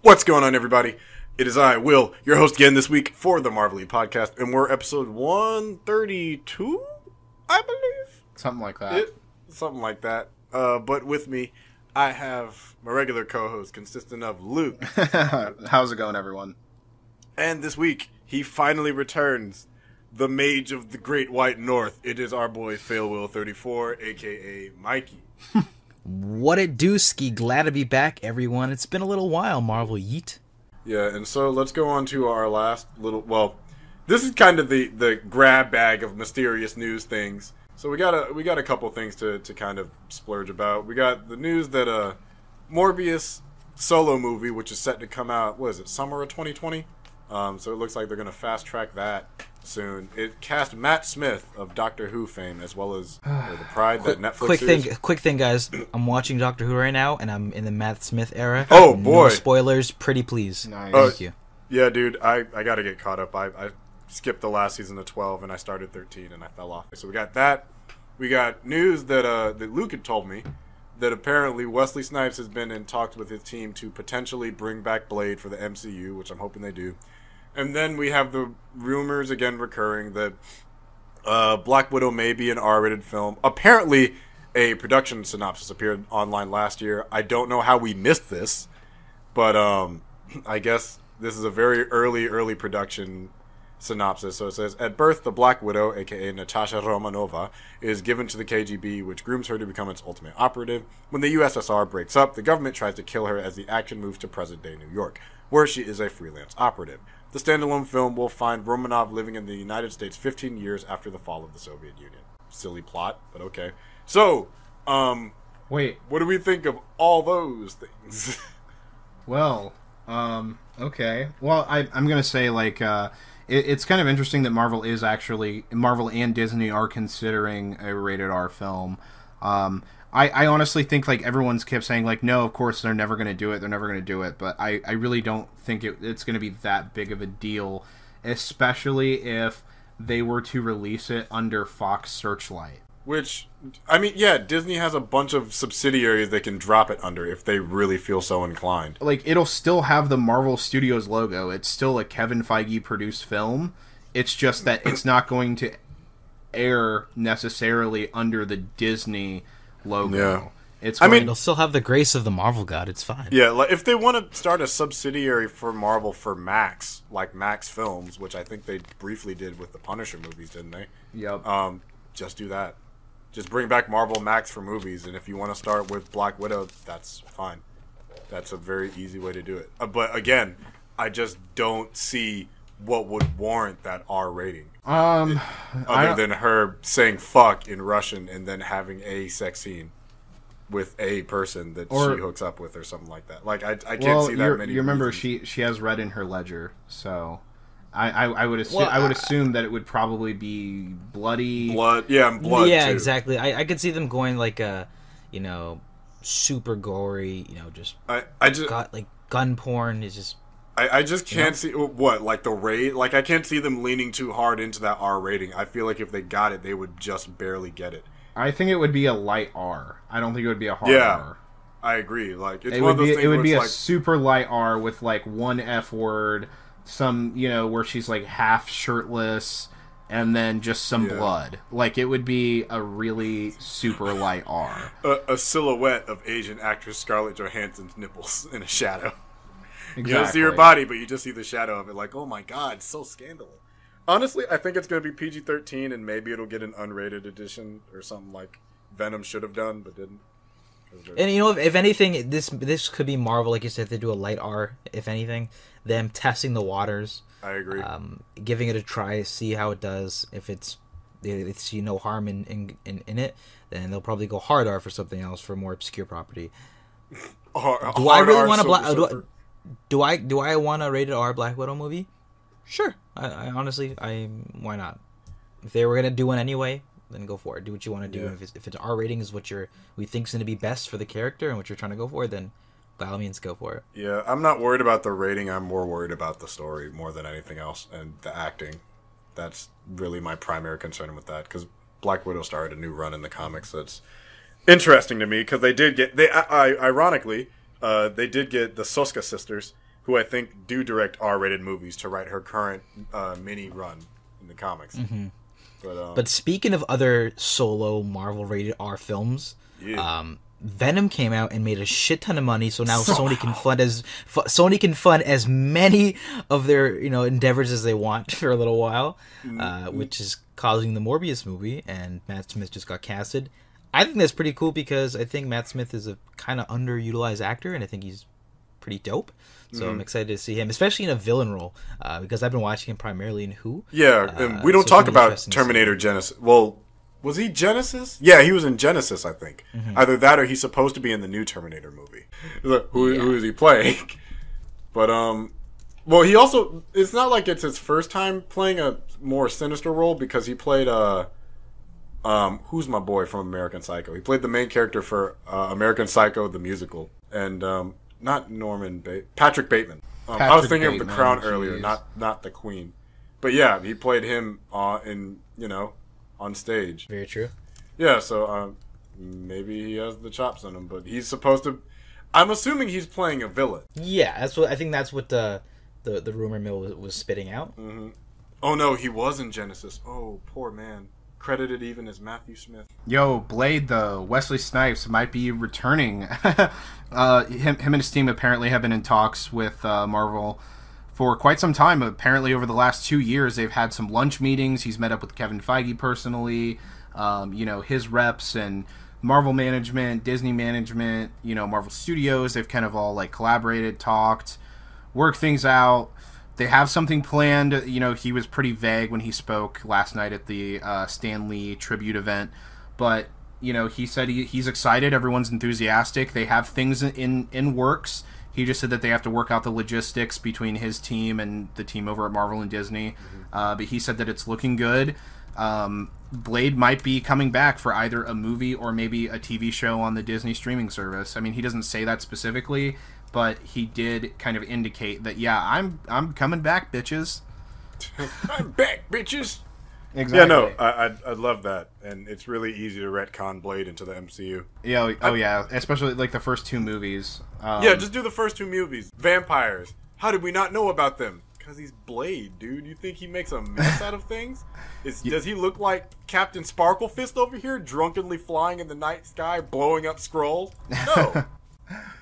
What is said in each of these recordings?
What's going on, everybody? It is I, Will, your host again this week for the Marvelite podcast, and we're episode 132, I believe? Something like that. Something like that. But with me, I have my regular co-host consisting of Luke. How's it going, everyone? And this week, he finally returns, the mage of the Great White North. It is our boy, FailWill34, a.k.a. Mikey. What it do, ski? Glad to be back, everyone. It's been a little while, Marvel Yeet. Yeah, and so let's go on to our last little... Well, this is kind of the grab bag of mysterious news things. So we got a couple things to kind of splurge about. We got the news that Morbius solo movie, which is set to come out, what is it, summer of 2020? So it looks like they're going to fast track that soon. It cast Matt Smith of Doctor Who fame, as well as the Pride that Netflix is. Quick thing, guys. I'm watching Doctor Who right now, and I'm in the Matt Smith era. Oh, boy. No spoilers. Pretty please. Nice. Thank you. Yeah, dude, I got to get caught up. I skipped the last season of 12, and I started 13, and I fell off. So we got that. We got news that Luke had told me that apparently Wesley Snipes has been in talks with his team to potentially bring back Blade for the MCU, which I'm hoping they do. And then we have the rumors again recurring that Black Widow may be an R-rated film. Apparently, a production synopsis appeared online last year. I don't know how we missed this, but I guess this is a very early production synopsis. So it says, at birth, the Black Widow, aka Natasha Romanova, is given to the KGB, which grooms her to become its ultimate operative. When the USSR breaks up, the government tries to kill her as the action moves to present-day New York, where she is a freelance operative. The standalone film will find Romanov living in the United States 15 years after the fall of the Soviet Union. Silly plot, but okay. So, Wait. what do we think of all those things? Well, okay. Well, I'm going to say, like, it's kind of interesting that Marvel and Disney are considering a rated R film. I honestly think, like, everyone's kept saying, like, no, of course, they're never going to do it, but I really don't think it's going to be that big of a deal, especially if they were to release it under Fox Searchlight. Which, I mean, yeah, Disney has a bunch of subsidiaries they can drop it under if they really feel so inclined. Like, it'll still have the Marvel Studios logo. It's still a Kevin Feige-produced film. It's just that it's not going to air necessarily under the Disney logo. Yeah. It'll still have the grace of the Marvel God. It's fine. Yeah, like if they want to start a subsidiary for Marvel for Max, like Max Films, which I think they briefly did with the Punisher movies, didn't they? Yep. Just do that. Just bring back Marvel Max for movies, and if you want to start with Black Widow, that's fine. That's a very easy way to do it. But again, I just don't see what would warrant that R rating. Other than her saying fuck in Russian and then having a sex scene with a person that she hooks up with or something like that. Like, I can't see that many. You remember she has red in her ledger, so I would assume that it would probably be bloody. Blood, yeah, blood. Yeah, too. exactly. I could see them going like a, super gory, just gun porn is just. I just can't see what, like the rate. Like, I can't see them leaning too hard into that R rating. I feel like if they got it, they would just barely get it. I think it would be a light R. I don't think it would be a hard R. I agree. Like, it's it one of those be, things it would where be it's a like, super light R with like one F word, some where she's like half shirtless, and then just some blood. Like, it would be a really super light R. A silhouette of Asian actress Scarlett Johansson's nipples in a shadow. Exactly. You don't see her body, but you just see the shadow of it. Like, oh my god, it's so scandalous. Honestly, I think it's going to be PG-13, and maybe it'll get an unrated edition or something like Venom should have done, but didn't. And if anything, this could be Marvel, like you said, if they do a light R. If anything, them testing the waters. I agree. Giving it a try, see how it does. If they see no harm in it, then they'll probably go hard R for something else, for a more obscure property. Do I really want to? Do I want a rated R Black Widow movie? Sure. I honestly, why not? If they were gonna do one anyway, then go for it. Do what you want to do. Yeah. If it's R rating is what we think's gonna be best for the character and what you're trying to go for, then by all means go for it. Yeah, I'm not worried about the rating. I'm more worried about the story more than anything else, and the acting. That's really my primary concern with that, because Black Widow started a new run in the comics that's interesting to me, because they did get ironically they did get the Soska sisters, who I think do direct R-rated movies, to write her current mini run in the comics. Mm-hmm. But speaking of other solo Marvel rated R films, Venom came out and made a shit ton of money. So now Sony can fund as many of their endeavors as they want for a little while, which is causing the Morbius movie. And Matt Smith just got casted. I think that's pretty cool because I think Matt Smith is a kind of underutilized actor, and I think he's pretty dope. So I'm excited to see him, especially in a villain role, because I've been watching him primarily in Who. Yeah, and we don't talk about Terminator Genesis. Well, was he Genesis? Yeah, he was in Genesis, I think. Mm-hmm. Either that or he's supposed to be in the new Terminator movie. Who is he playing? But, well, he also, it's not like it's his first time playing a more sinister role, because he played, who's my boy from American Psycho? He played the main character for American Psycho, the musical. And, not Patrick Bateman. I was thinking of The Crown earlier, not the Queen. But yeah, he played him on stage. Very true. Yeah, so maybe he has the chops on him, but he's supposed to. I'm assuming he's playing a villain. Yeah, that's what the rumor mill was spitting out. Mm-hmm. Oh no, he was in Genesis. Oh, poor man. Credited even as Matthew Smith. Yo, Blade, though, Wesley Snipes might be returning. Him and his team apparently have been in talks with Marvel for quite some time. Apparently, over the last 2 years, they've had some lunch meetings. He's met up with Kevin Feige personally, his reps and Marvel management, Disney management, Marvel Studios. They've kind of all collaborated, talked, worked things out. They have something planned. He was pretty vague when he spoke last night at the Stan Lee tribute event. But, he said he's excited. Everyone's enthusiastic. They have things in works. He just said that they have to work out the logistics between his team and the team over at Marvel and Disney. But he said that it's looking good. Blade might be coming back for either a movie or maybe a TV show on the Disney streaming service. I mean, he doesn't say that specifically, but he did kind of indicate that, yeah, I'm coming back, bitches. I'm back, bitches. Exactly. Yeah, no, I love that, and it's really easy to retcon Blade into the MCU. Yeah, yeah, especially the first two movies. Yeah, just do the first two movies. Vampires. How did we not know about them? Because he's Blade, dude. You think he makes a mess out of things? Does he look like Captain Sparklefist over here, drunkenly flying in the night sky, blowing up Skrulls? No.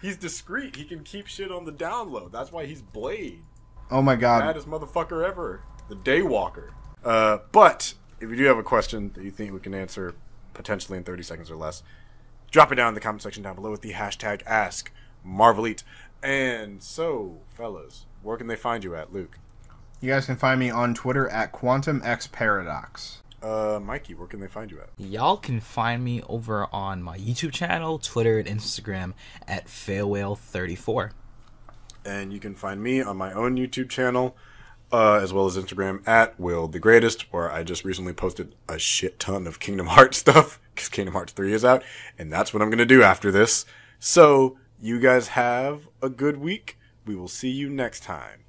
He's discreet. He can keep shit on the down low. That's why he's Blade. Oh my god. Baddest motherfucker ever. The Daywalker. But if you do have a question that you think we can answer potentially in 30 seconds or less, drop it down in the comment section down below with the hashtag AskMarvelite. And so, fellas, where can they find you at, Luke? You guys can find me on Twitter at QuantumXParadox. Mikey, where can they find you at? Y'all can find me over on my YouTube channel, Twitter, and Instagram at Failwhale34. And you can find me on my own YouTube channel, as well as Instagram at Will the Greatest, where I just recently posted a shit ton of Kingdom Hearts stuff, because Kingdom Hearts 3 is out, and that's what I'm going to do after this. So, you guys have a good week. We will see you next time.